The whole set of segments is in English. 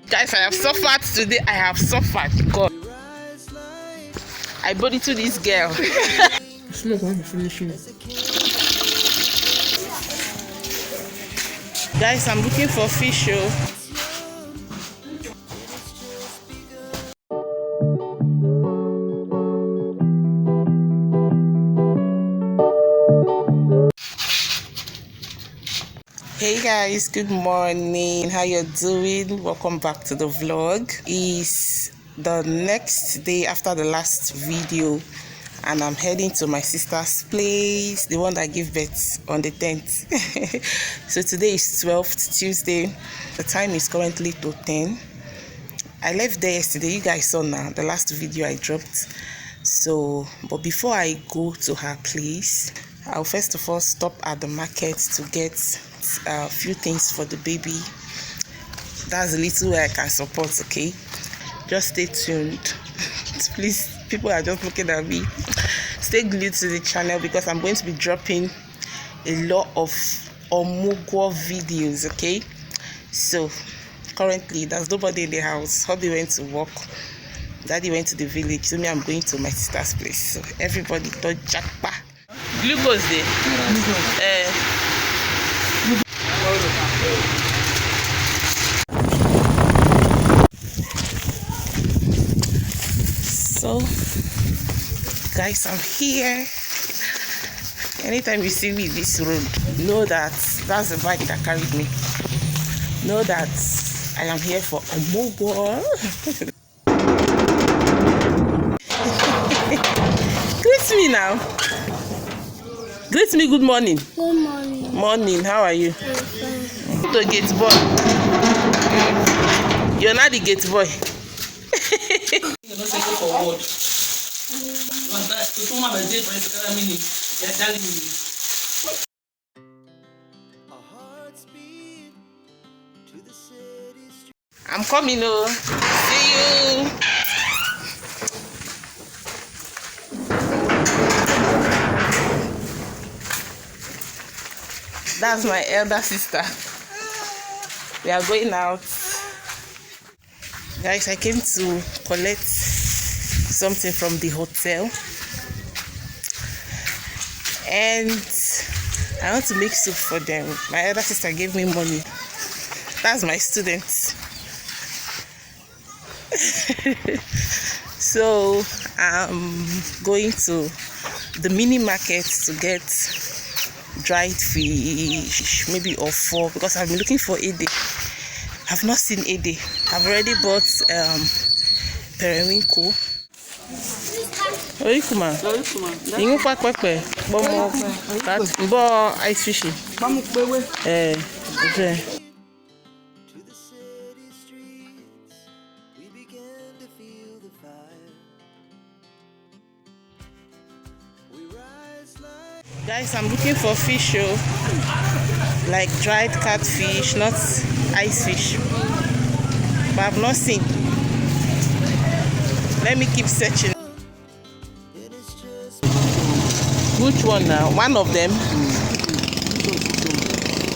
Guys, I have suffered today. I have suffered. God, I body to this girl. It's not going to finish it. Guys, I'm looking for fish. Hey guys, good morning. How you doing? Welcome back to the vlog. It's the next day after the last video and I'm heading to my sister's place, the one that gave birth on the 10th. So today is 12th, Tuesday. The time is currently 10. I left there yesterday. You guys saw now the last video I dropped. So, but before I go to her place, I'll first of all stop at the market to get a few things for the baby. That's a little way I can support, okay? Just stay tuned. Please, people are just looking at me. Stay glued to the channel because I'm going to be dropping a lot of Omugwo videos, okay? So currently there's nobody in the house. Hubby went to work, daddy went to the village, so me, I'm going to my sister's place. So everybody don't jackpa. Glucose there. So guys, I'm here. Anytime you see me this road, know that that's the bike that carried me. Know that I am here for Omugwo. Greet me now. Greet me. Good morning. Good morning. Morning. How are you? I'm The gate boy. You're not the gate boy. I'm coming. Oh, see you. That's my elder sister. We are going out. Guys, I came to collect something from the hotel. And I want to make soup for them. My elder sister gave me money. That's my student. So I'm going to the mini market to get dried fish, maybe or 4, because I've been looking for Ede. I've not seen Ede. I've already bought periwinkle. Orikuma. Ingu kwa kwepe. Bomo. Bo ice fishy. Okay. Guys, I'm looking for fish, like dried catfish, not ice fish. But I've not seen. Let me keep searching. Which one now? One of them?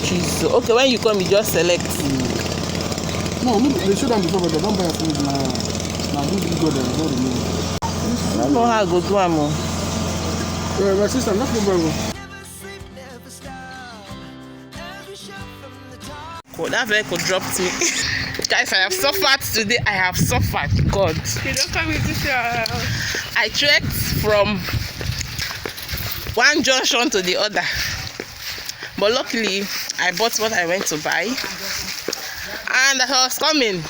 Jeez. Okay, when you come, you just select. No, they should have before, but they don't buy food now. Now, who's go there? I don't know how I go do them. My sister, not the That vehicle dropped me. Guys, I have suffered today. I have suffered. God. You don't come into your house. I trekked from one junction to the other. But luckily, I bought what I went to buy. And as I was coming,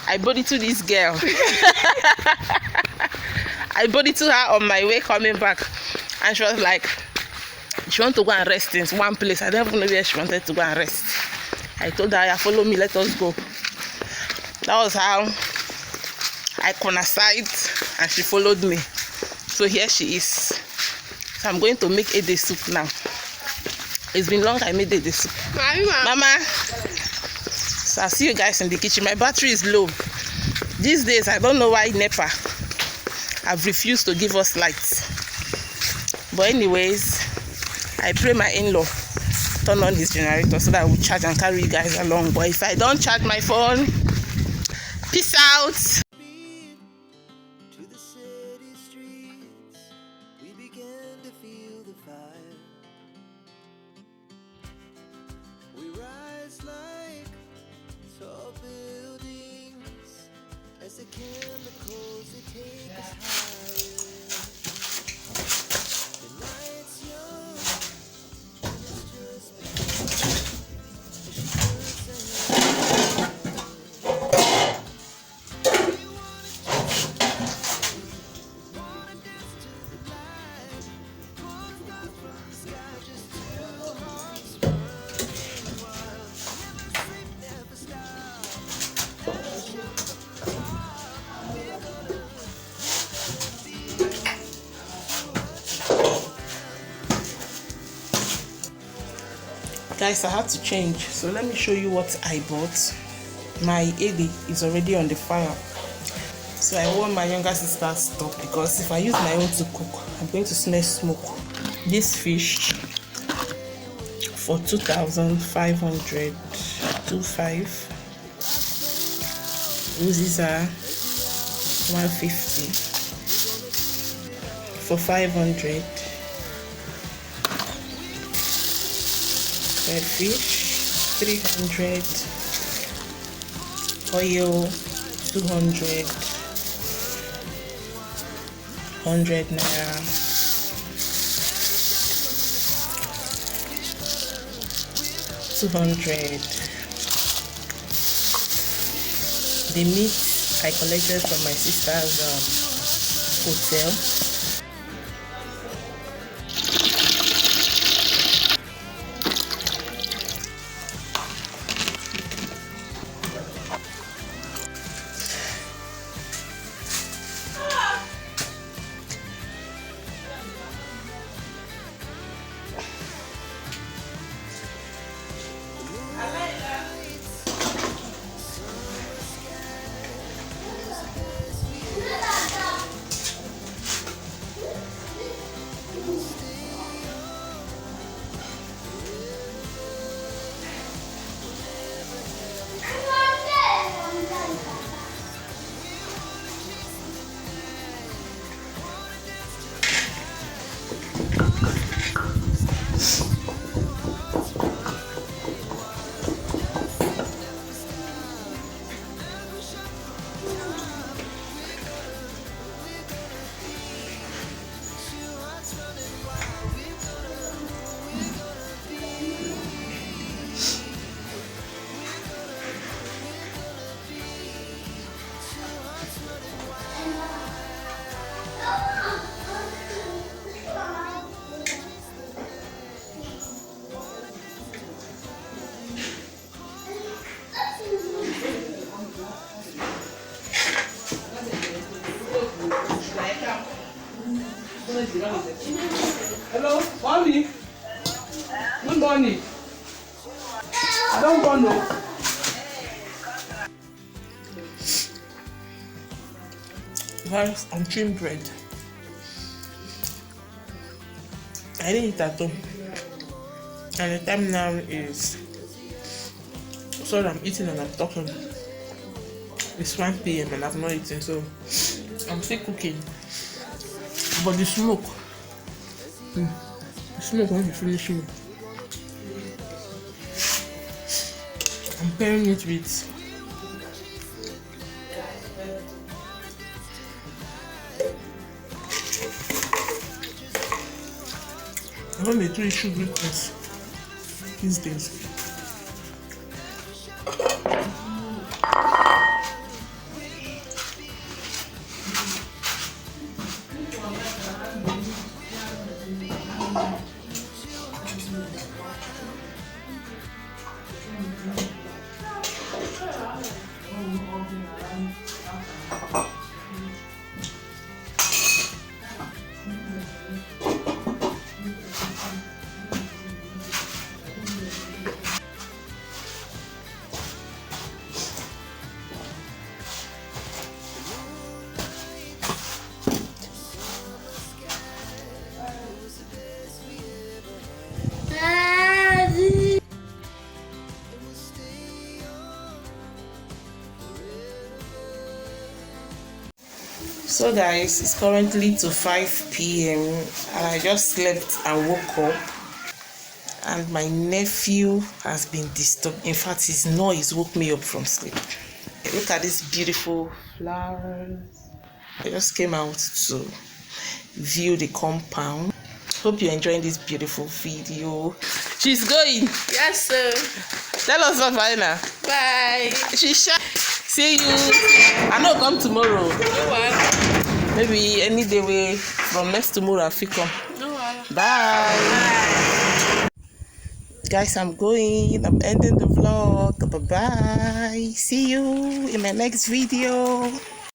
I bodied to this girl. I bodied to her on my way coming back. And she was like, she wanted to go and rest in one place. I don't even know where she wanted to go and rest. I told her, follow me, let us go. That was how I corner-side and she followed me. So here she is. So I'm going to make Ede soup now. It's been long I made Ede soup. Mama. So I'll see you guys in the kitchen. My battery is low. These days, I don't know why NEPA have refused to give us lights. But anyways, I pray my in-law turn on his generator so that I will charge and carry you guys along. But if I don't charge my phone, Peace out. To the city streets, we began to feel the fire. We rise like tall buildings as the chemicals they take us higher. The night's young and it's just begun. As she puts her hand Guys, I had to change, so let me show you what I bought. My AD is already on the fire, so I want my younger sister to stop, because if I use my own to cook, I'm going to smell smoke. This fish for 2,500, 25. Roses are 150 for 500. Red fish 300, oil 200, 100 naira. $200. The meat I collected from my sister's hotel. Hello, mommy. Good morning. I don't go no. Rice and trim bread. I didn't eat at home, and the time now is, so I'm eating and I'm talking. It's 1 p.m. and I've not eaten, so I'm still cooking. But the smoke, the smoke won't be finishing. I'm pairing it with I don't need to issue greatness these days. So guys, it's currently to 5 p.m. and I just slept and woke up, and my nephew has been disturbed. In fact, his noise woke me up from sleep. Look at these beautiful flowers. I just came out to view the compound. Hope you're enjoying this beautiful video. She's going. Yes, sir. Tell us what, Varina. Bye. She's shy. See you. I know come tomorrow. No one. Maybe any day from next tomorrow I'll come. No one. Bye. Guys, I'm going. I'm ending the vlog. Bye bye. See you in my next video.